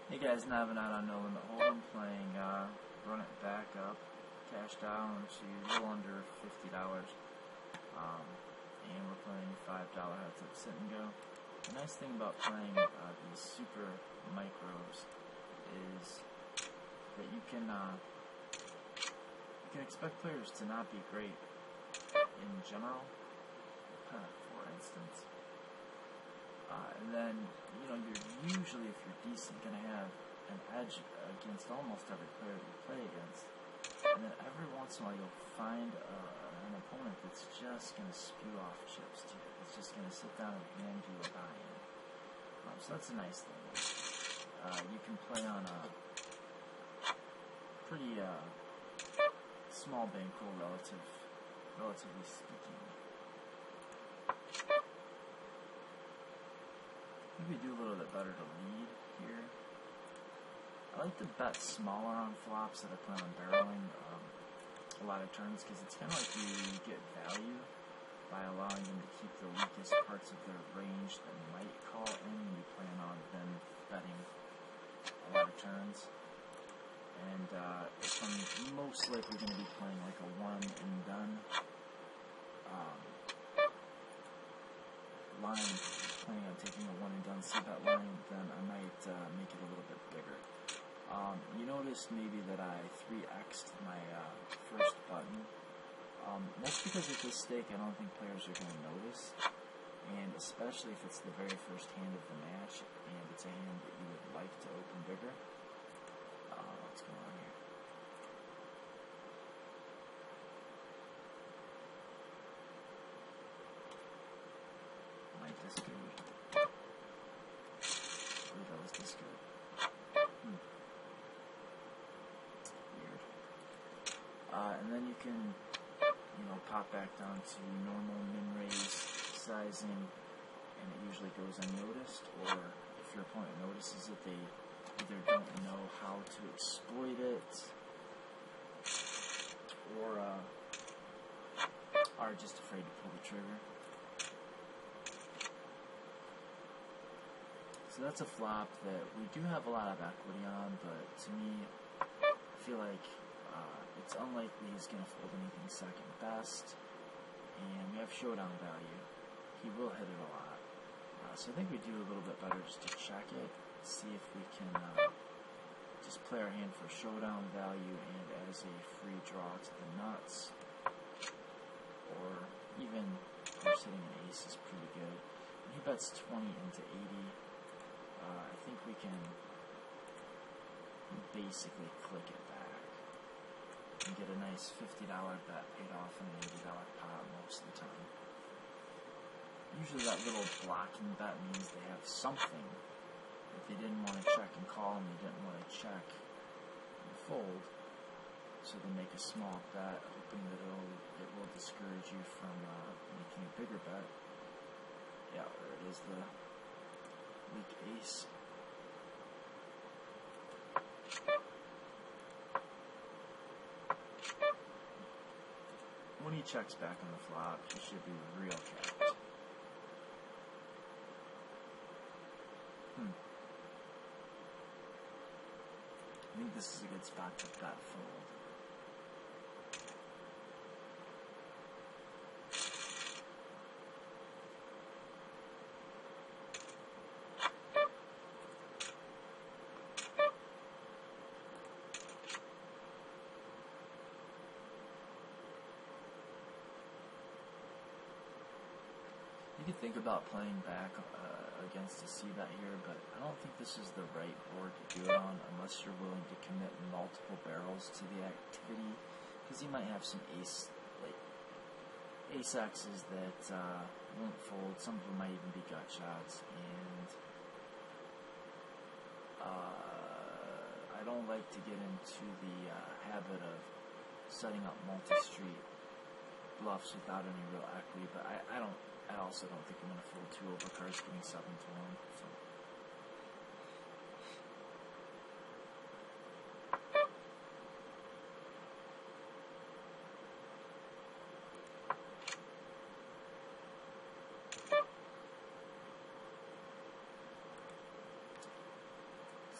Hey guys, Navin out on No Limit Hold'em playing Run It Back Up, cash down to a little under $50, and we're playing $5 heads up sit and go. The nice thing about playing these super micros is that you can expect players to not be great in general, for instance. And then, you know, you're usually, if you're decent, going to have an edge against almost every player that you play against. And then every once in a while you'll find an opponent that's just going to spew off chips to you. It's just going to sit down and hand you a buy-in. So that's a nice thing. You can play on a pretty small bankroll, relatively speaking. Maybe do a little bit better to lead here. I like to bet smaller on flops that I plan on barreling a lot of turns, because it's kind of like you get value by allowing them to keep the weakest parts of their range that might call in, and you plan on them betting a lot of turns. And if I'm most likely going to be playing like a one and done line, planning on taking a one and done c-bet line, then I might make it a little bit bigger. You noticed maybe that I 3x'd my first button. That's because at this stake I don't think players are going to notice, and especially if it's the very first hand of the match and it's a hand that you would like to open bigger. What's going on here? Might this good? I believe that was this good. Weird. And then you can, pop back down to normal min-raise sizing, and it usually goes unnoticed, or if your opponent notices it, they either don't know how to exploit it, or are just afraid to pull the trigger. So that's a flop that we do have a lot of equity on, but to me, I feel like it's unlikely he's going to fold anything second best, and we have showdown value. He will hit it a lot. So I think we do a little bit better just to check it, see if we can just play our hand for showdown value and as a free draw to the nuts, or even, of course, hitting an ace is pretty good. And he bets 20 into 80. I think we can basically click it back and get a nice $50 bet paid off in an $80 pot most of the time. Usually that little blocking bet means they have something that they didn't want to check and call, and they didn't want to check and fold, so they make a small bet hoping that it will discourage you from making a bigger bet. Yeah, there it is, the weak ace. When he checks back on the flop, he should be real capped. I think this is a good spot to bet fold. You could think about playing back against a c-bet here, but I don't think this is the right board to do it on unless you're willing to commit multiple barrels to the activity, because you might have some ace X's that won't fold. Some of them might even be gut shots, and I don't like to get into the habit of setting up multi-street bluffs without any real equity, but I also don't think I'm going to fold two overcards giving 7 to 1. So.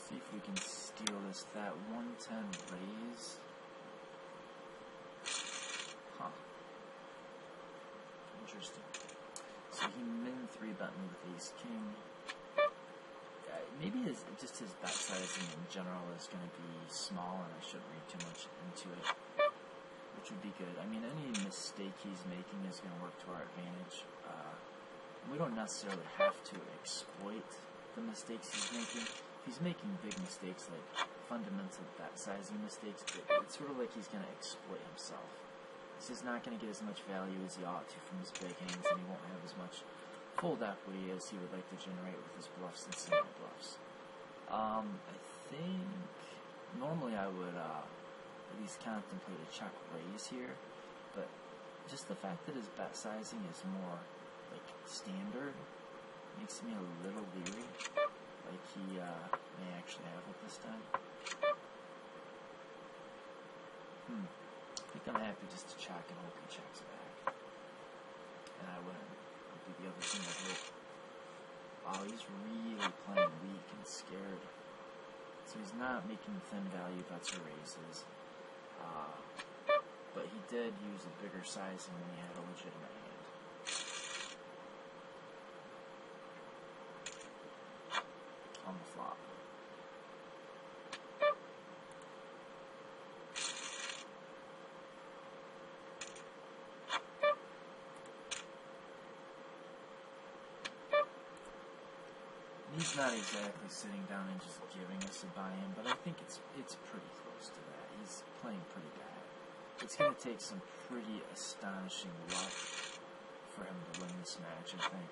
See if we can steal this. That 110 raise. Huh. Interesting. So he min 3-bet me with ace king. Maybe just his bet sizing in general is going to be small, and I shouldn't read too much into it, which would be good. I mean, any mistake he's making is going to work to our advantage. We don't necessarily have to exploit the mistakes he's making. If he's making big mistakes, like fundamental bet sizing mistakes, it's sort of like he's going to exploit himself. He's just not going to get as much value as he ought to from his big hands, and he won't have as much fold equity as he would like to generate with his bluffs and single bluffs. I think normally I would at least contemplate a check raise here, but just the fact that his bet sizing is more like standard makes me a little leery, like he may actually have it this time. I think I'm happy just to check and hope he checks back, and I win. Would be the other thing I hope. Wow, he's really playing weak and scared, so he's not making thin value bets or raises, but he did use a bigger sizing when he had a legitimate hand. On the flop. He's not exactly sitting down and just giving us a buy-in, but I think it's pretty close to that. He's playing pretty bad. It's going to take some pretty astonishing luck for him to win this match, I think.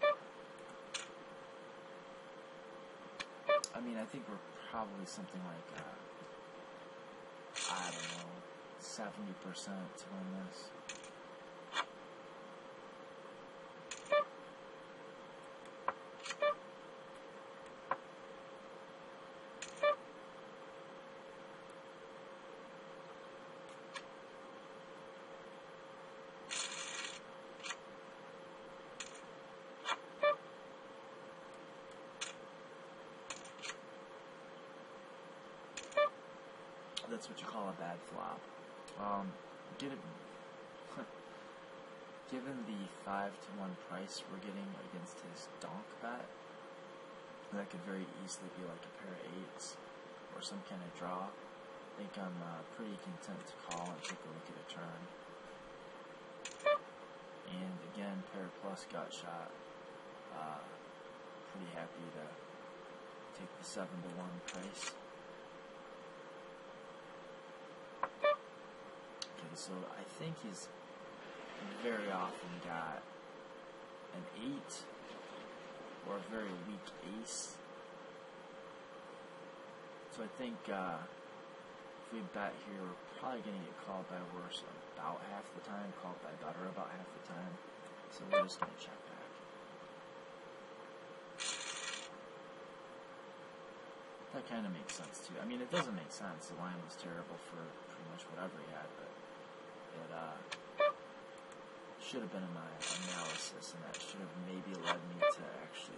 I mean, I think we're probably something like, I don't know, 70% to win this. That's what you call a bad flop. Given the 5-to-1 price we're getting against his donk bet, that could very easily be like a pair of eights or some kind of draw. I think I'm pretty content to call and take a look at a turn. And again, pair plus gut shot. Pretty happy to take the 7-to-1 price. So I think he's very often got an 8 or a very weak ace. So I think if we bet here, we're probably going to get called by worse about half the time, called by better about half the time. So we're just going to check back. That kind of makes sense too. I mean, it doesn't make sense. The line was terrible for pretty much whatever he had, but it should have been in my analysis, and that should have maybe led me to actually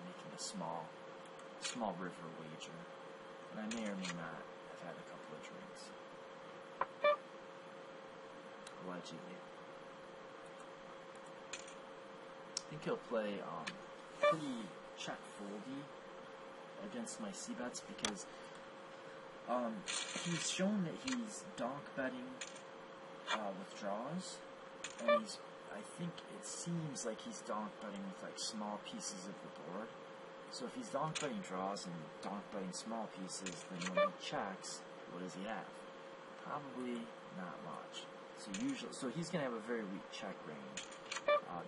making a small river wager. And I may or may not have had a couple of drinks. Allegedly. I think he'll play pretty check foldy against my c-bets because he's shown that he's donk betting withdraws, and I think it seems like he's donk betting with like small pieces of the board. So if he's donk betting draws and donk betting small pieces, then when he checks, what does he have? Probably not much. So he's going to have a very weak check range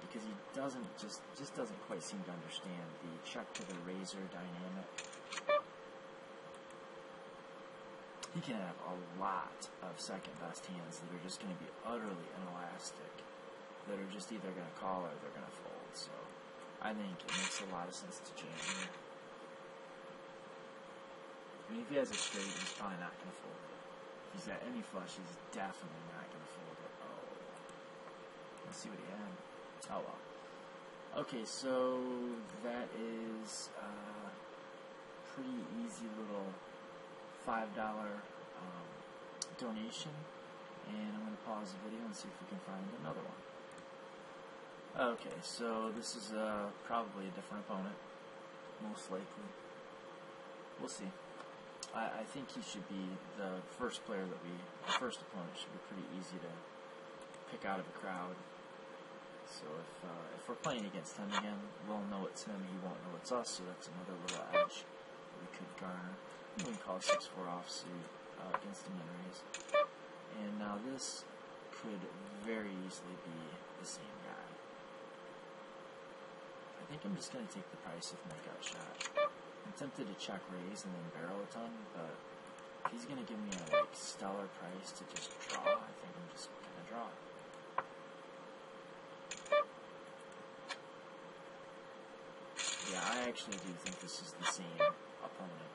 because he doesn't quite seem to understand the check to the razor dynamic. He can have a lot of second best hands that are just going to be utterly inelastic, that are just either going to call or they're going to fold. So I think it makes a lot of sense to jam here. I mean, if he has a straight, he's probably not going to fold it. If he's got any flush, he's definitely not going to fold it. Oh, let's see what he had. Oh well. Okay, so that is pretty easy little $5 donation, and I'm going to pause the video and see if we can find another one. Okay, so this is probably a different opponent, most likely. We'll see. I think he should be the first opponent should be pretty easy to pick out of the crowd. So if we're playing against him again, we'll know it's him, he won't know it's us, so that's another little edge we could garner. We can call 6-4 offsuit against the min raise. And now this could very easily be the same guy. I think I'm just going to take the price of my gut shot. I'm tempted to check raise and then barrel a ton, but if he's going to give me a stellar price to just draw, I think I'm just going to draw. Yeah, I actually do think this is the same opponent.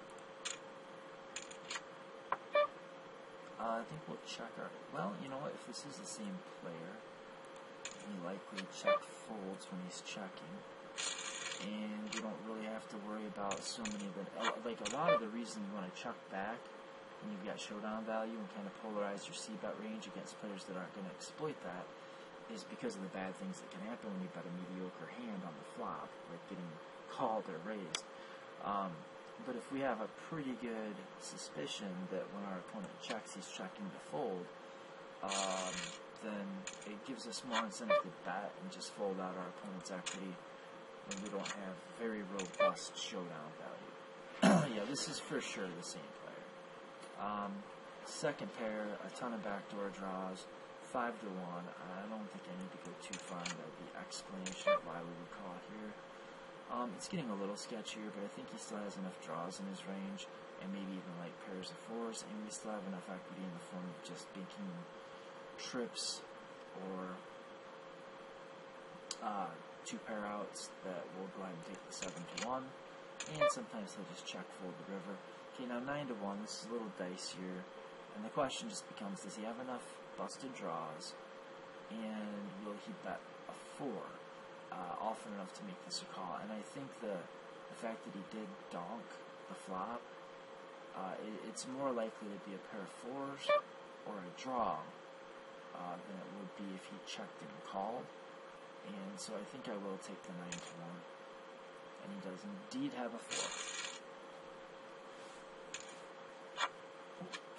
I think we'll check our... Well, you know what? If this is the same player, he likely check folds when he's checking. And you don't really have to worry about so many of the... Like, a lot of the reason you want to chuck back when you've got showdown value and kind of polarize your c-bet range against players that aren't going to exploit that is because of the bad things that can happen when you've got a mediocre hand on the flop, like getting called or raised. But if we have a pretty good suspicion that when our opponent checks, he's checking to fold, then it gives us more incentive to bet and just fold out our opponent's equity when we don't have very robust showdown value. Yeah, this is for sure the same player. Second pair, a ton of backdoor draws, 5-1. I don't think I need to go too far into the explanation of why we would call it here. It's getting a little sketchier, but I think he still has enough draws in his range, and maybe even like pairs of fours, and we still have enough equity in the form of just banking trips or 2 pair outs that will go ahead and take the 7-1, and sometimes he'll just check fold the river. Okay, now 9-1, this is a little dicier, and the question just becomes, does he have enough busted draws, and will he bet a 4 often enough to make this a call? And I think the fact that he did donk the flop, it's more likely to be a pair of 4s or a draw than it would be if he checked and called. And so I think I will take the 9-1. And he does indeed have a 4.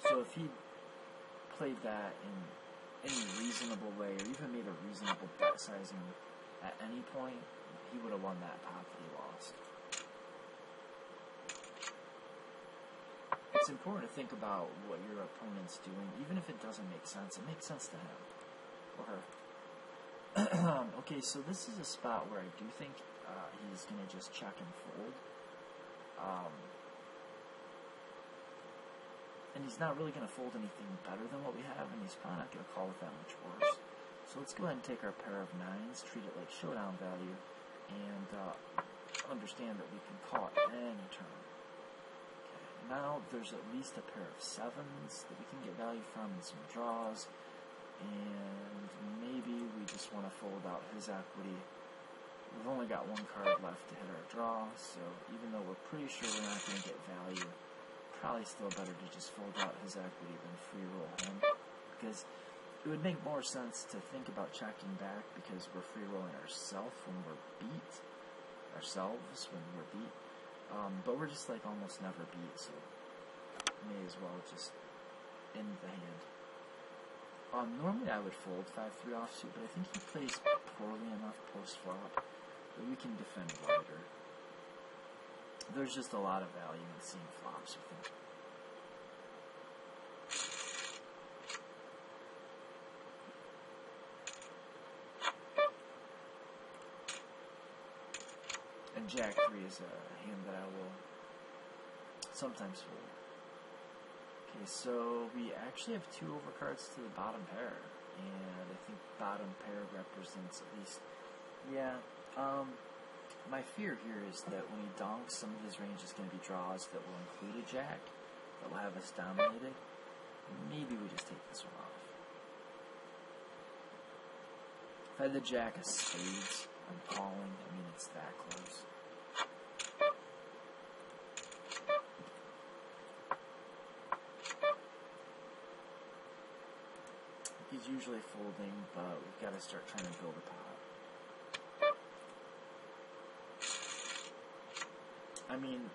So if he played that in any reasonable way, or even made a reasonable bet sizing at any point, he would have won that pot that he lost. It's important to think about what your opponent's doing, even if it doesn't make sense. It makes sense to him or her. Okay, so this is a spot where I do think he's going to just check and fold. And he's not really going to fold anything better than what we have, and he's probably not going to call it that much worse. So let's go ahead and take our pair of 9s, treat it like showdown value, and understand that we can call it any turn. Okay, now there's at least a pair of 7s that we can get value from and some draws, and maybe we just want to fold out his equity. We've only got 1 card left to hit our draw, so even though we're pretty sure we're not going to get value, probably still better to just fold out his equity than free roll him, because it would make more sense to think about checking back because we're free rolling ourselves when we're beat, but we're just like almost never beat, so may as well just end the hand. Normally I would fold 5-3 offsuit, but I think he plays poorly enough post-flop that we can defend wider. There's just a lot of value in seeing flops with him. And Jack 3 is a hand that I will sometimes fold. Okay, so we actually have 2 overcards to the bottom pair, and I think bottom pair represents at least, my fear here is that when he donks, some of his range is going to be draws that will include a jack, that will have us dominated. Maybe we just take this one off. If I had the jack of spades, I'm calling. I mean, it's that close. He's usually folding, but we've got to start trying to build a pot. I mean,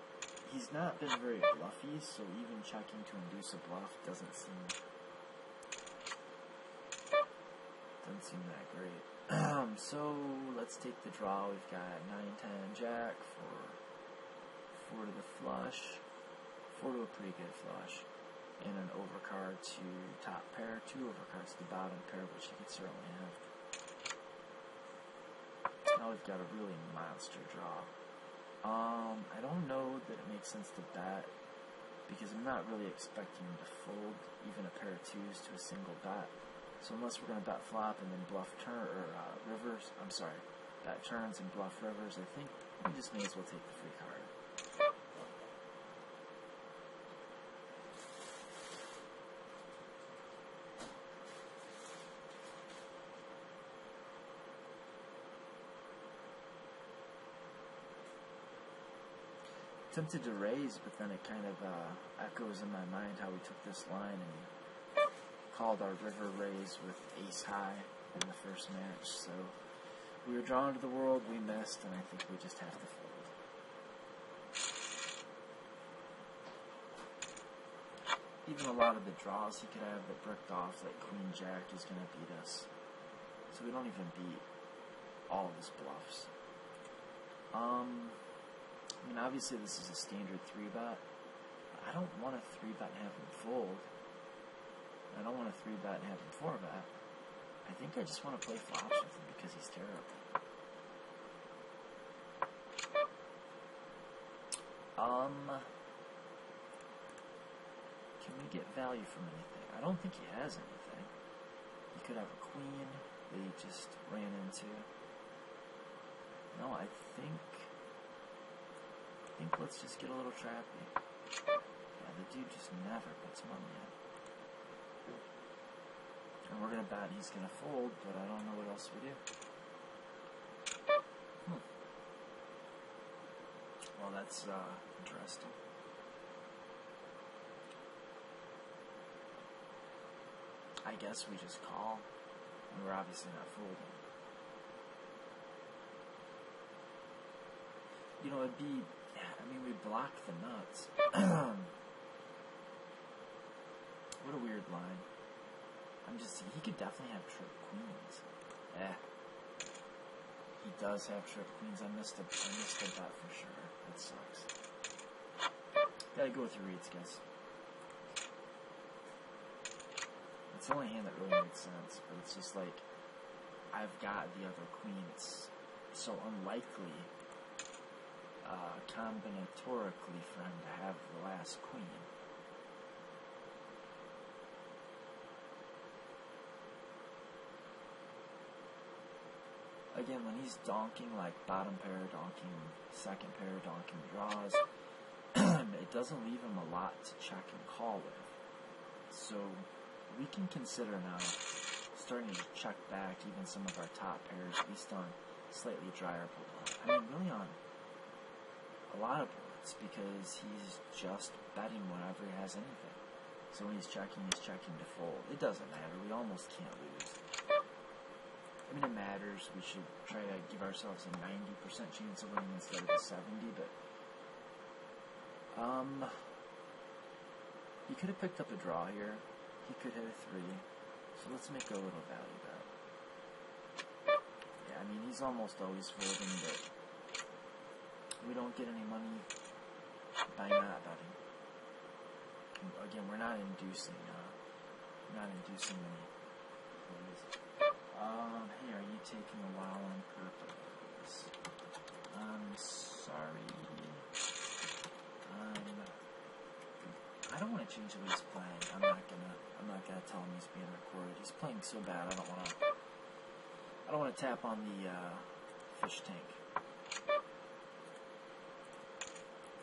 he's not been very bluffy, so even checking to induce a bluff doesn't seem that great. So let's take the draw. We've got 9, 10, jack, 4 to the flush, 4 to a pretty good flush, and an overcard to top pair, 2 overcards to the bottom pair, which you could certainly have. Now we've got a really monster draw. I don't know that it makes sense to bet, because I'm not really expecting him to fold even a pair of 2s to a single bet. So unless we're going to bet flop and then bluff turn, or rivers, I'm sorry, bet turns and bluff rivers, I think we just may as well take the free card. Tempted to raise, but then it kind of echoes in my mind how we took this line and called our river raise with ace high in the first match. So we were drawn to the world, we missed, and I think we just have to fold. Even a lot of the draws he could have that bricked off, like queen jack, is going to beat us. So we don't even beat all of his bluffs. I mean, obviously this is a standard 3-bet. I don't want to 3-bet and have him fold. I don't want to 3-bet and have him 4-bet. I think I just want to play flops with him because he's terrible. Can we get value from anything? I don't think he has anything. He could have a queen that he just ran into. No, I think let's just get a little trappy. Yeah, the dude just never puts money in. And we're going to bet he's going to fold, but I don't know what else we do. Well, that's interesting. I guess we just call, and we're obviously not folding. You know, it'd be, I mean, we block the nuts. What a weird line. He could definitely have trip queens. He does have trip queens. I missed a bet for sure. That sucks. Gotta go with your reads, guys. It's the only hand that really makes sense, but it's just like, I've got the other queen. It's so unlikely, combinatorically, for him to have the last queen. Again, when he's donking, like bottom pair donking, second pair donking draws, it doesn't leave him a lot to check and call with. So we can consider now starting to check back even some of our top pairs, at least on slightly drier boards. I mean, really on a lot of boards, because he's just betting whenever he has anything. So when he's checking to fold. It doesn't matter. We almost can't lose. I mean, it matters. We should try to give ourselves a 90% chance of winning instead of a 70, but he could have picked up a draw here. He could hit a 3. So let's make a little value bet. Yeah, I mean, he's almost always folding, but we don't get any money by not betting. Again, we're not inducing any plays. Hey, are you taking a while on purpose? I'm sorry. I don't want to change the way he's playing. I'm not gonna tell him he's being recorded. He's playing so bad. I don't want to tap on the fish tank.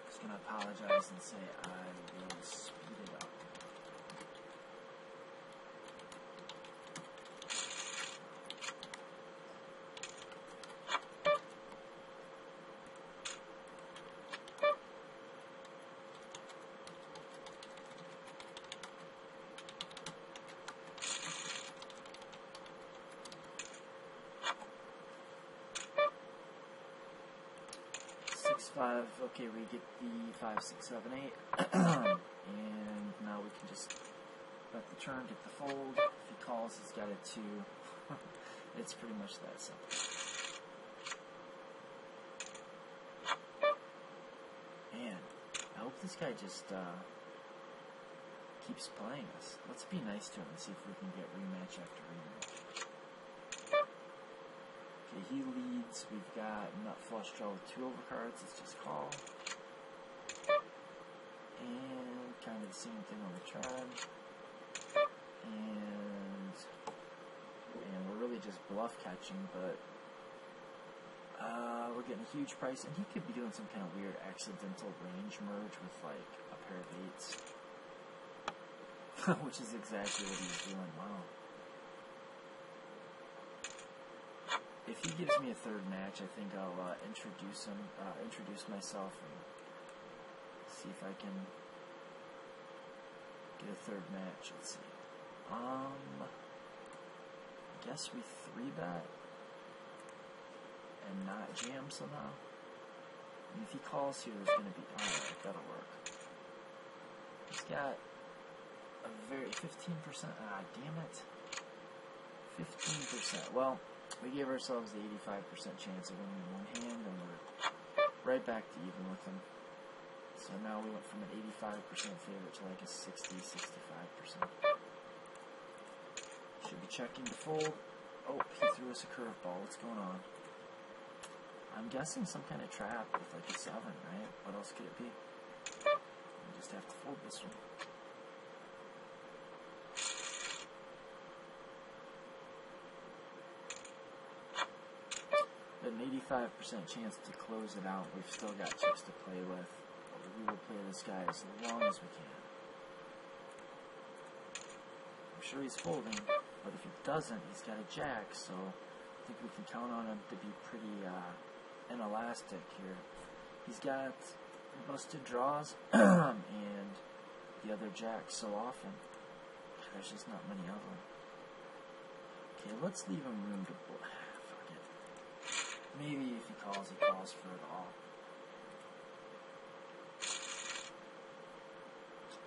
Just gonna apologize and say I will speed it up. 5, okay, we get the 5, 6, 7, 8, and now we can just bet the turn, get the fold. If he calls, he's got a 2. It's pretty much that simple. Man, I hope this guy just keeps playing us. Let's be nice to him and see if we can get rematch after rematch. Okay, he leads. We've got nut flush draw with 2 overcards. Let's just call. And kind of the same thing on the turn. And we're really just bluff catching, but we're getting a huge price, and he could be doing some kind of weird accidental range merge with like a pair of 8s, which is exactly what he's doing. Wow. If he gives me a 3rd match, I think I'll introduce myself, and see if I can get a 3rd match. Let's see. I guess we 3-bet and not jam somehow. And if he calls here, there's going to be... Alright, that'll work. He's got a very... 15%... Ah, damn it. 15%. Well, we gave ourselves the 85% chance of winning in one hand, and we're right back to even with him. So now we went from an 85% favorite to like a 60-65%. Should be checking to fold. Oh, he threw us a curveball. What's going on? I'm guessing some kind of trap with like a 7, right? What else could it be? We just have to fold this one. But an 85% chance to close it out. We've still got chips to play with. We will play this guy as long as we can. I'm sure he's folding, but if he doesn't, he's got a jack, so I think we can count on him to be pretty inelastic here. He's got busted draws and the other jacks so often. There's just not many of them. Okay, let's leave him room to... Fuck it. Maybe if he calls for it all.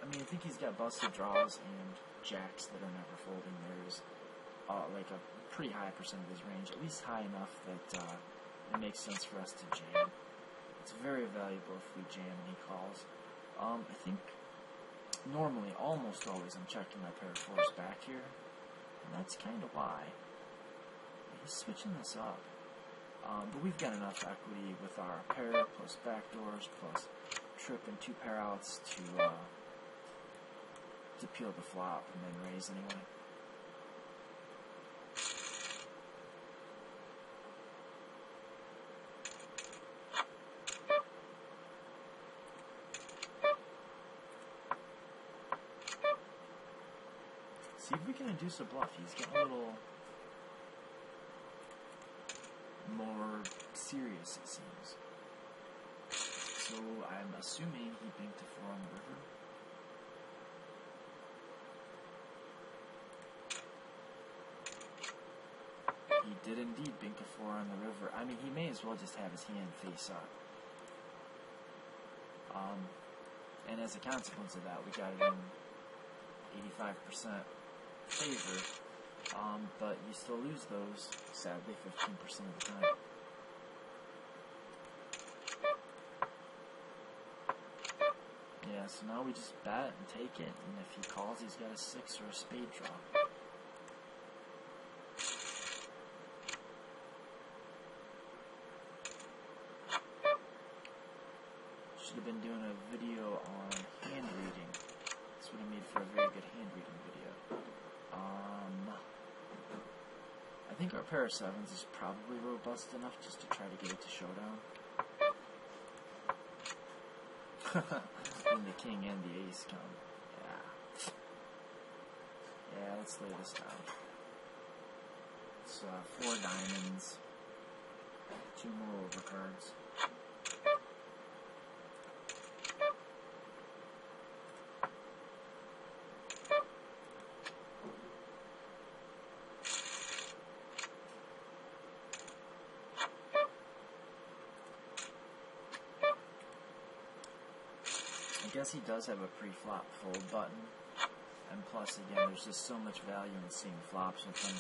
I mean, I think he's got busted draws and jacks that are never folding. There's like a pretty high percent of his range, at least high enough that it makes sense for us to jam. It's very valuable if we jam and he calls. I think normally, almost always, I'm checking my pair of 4s back here, and that's kind of why. He's switching this up. But we've got enough equity with our pair plus backdoors plus trip and 2 pair outs to peel the flop and then raise anyway. See if we can induce a bluff. He's getting a little more serious, it seems. So I'm assuming he banked a 4 on the river. He did indeed bank a 4 on the river. I mean, he may as well just have his hand face up. And as a consequence of that, we got it in 85% favor. But you still lose those, sadly, 15% of the time. Yeah, so now we just bet and take it, and if he calls, he's got a 6 or a spade draw. Should have been doing a video on hand reading. This would have made for a very good hand reading video. I think our pair of 7s is probably robust enough just to try to get it to showdown. When the king and the ace come. Yeah, let's lay this down. It's 4 diamonds, 2 more overcards. I guess he does have a pre-flop fold button, and plus, again, there's just so much value in seeing flops with him.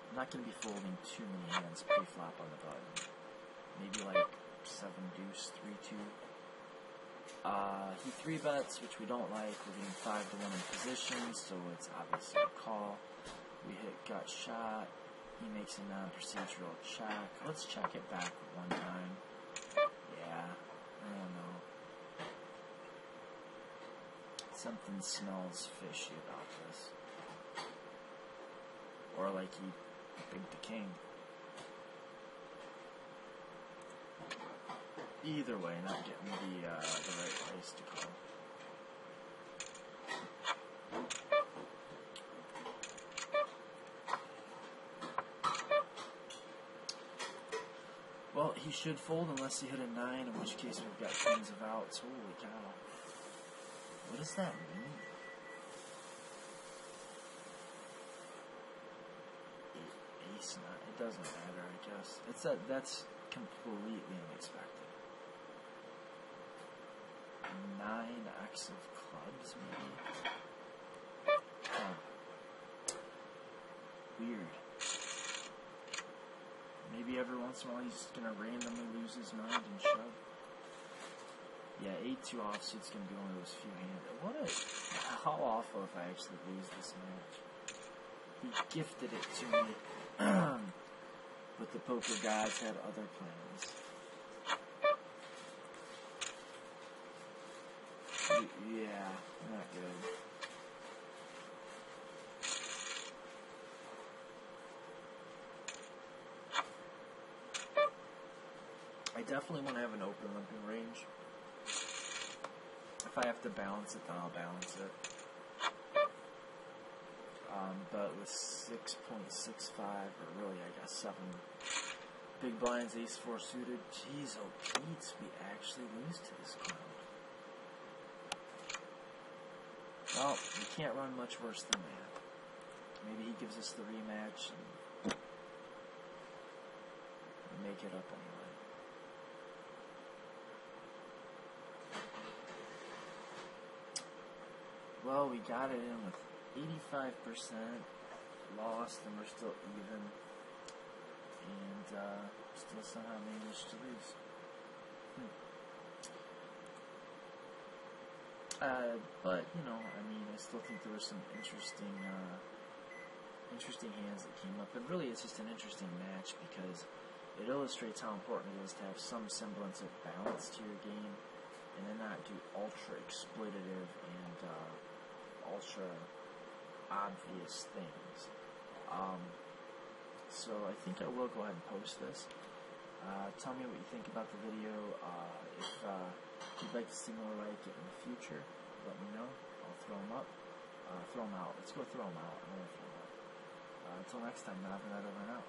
I'm not going to be folding too many hands pre-flop on the button. Maybe like 7 deuce, 3-2. He 3-bets, which we don't like. We're getting 5 to 1 in position, so it's obviously a call. We hit gut shot. He makes a non-procedural check. Let's check it back one time. Yeah, I don't know. Something smells fishy about this. Or like he bigged the king. Either way, not getting the right place to call. Well, he should fold unless he hit a 9, in which case we've got tons of outs. Holy cow. What does that mean? Ace 9. It doesn't matter, I guess. That's completely unexpected. 9x of clubs, maybe? Huh. Weird. Maybe every once in a while he's going to randomly lose his mind and shove. Yeah, 8-2 offsuit's going to be one of those few hands. How awful if I actually lose this match. He gifted it to me, but the poker gods had other plans. Yeah, not good. I definitely want to have an open limping range. If I have to balance it, then I'll balance it. But with 6.65, or really, I guess 7 big blinds, ace-4 suited, jeez, oh Pete's, we actually lose to this clown. Well, we can't run much worse than that. Maybe he gives us the rematch and make it up anyway. Well, we got it in with 85% lost, and we're still even, and still somehow managed to lose. But you know, I mean, I still think there were some interesting hands that came up, and really, it's just an interesting match because it illustrates how important it is to have some semblance of balance to your game, and then not do ultra exploitative and ultra obvious things. So I think I will go ahead and post this. Tell me what you think about the video. If you'd like to see more like it in the future, let me know. I'll throw them up. Throw them out. Let's go throw them out. I don't want to throw them up. Until next time, Nav and over and out.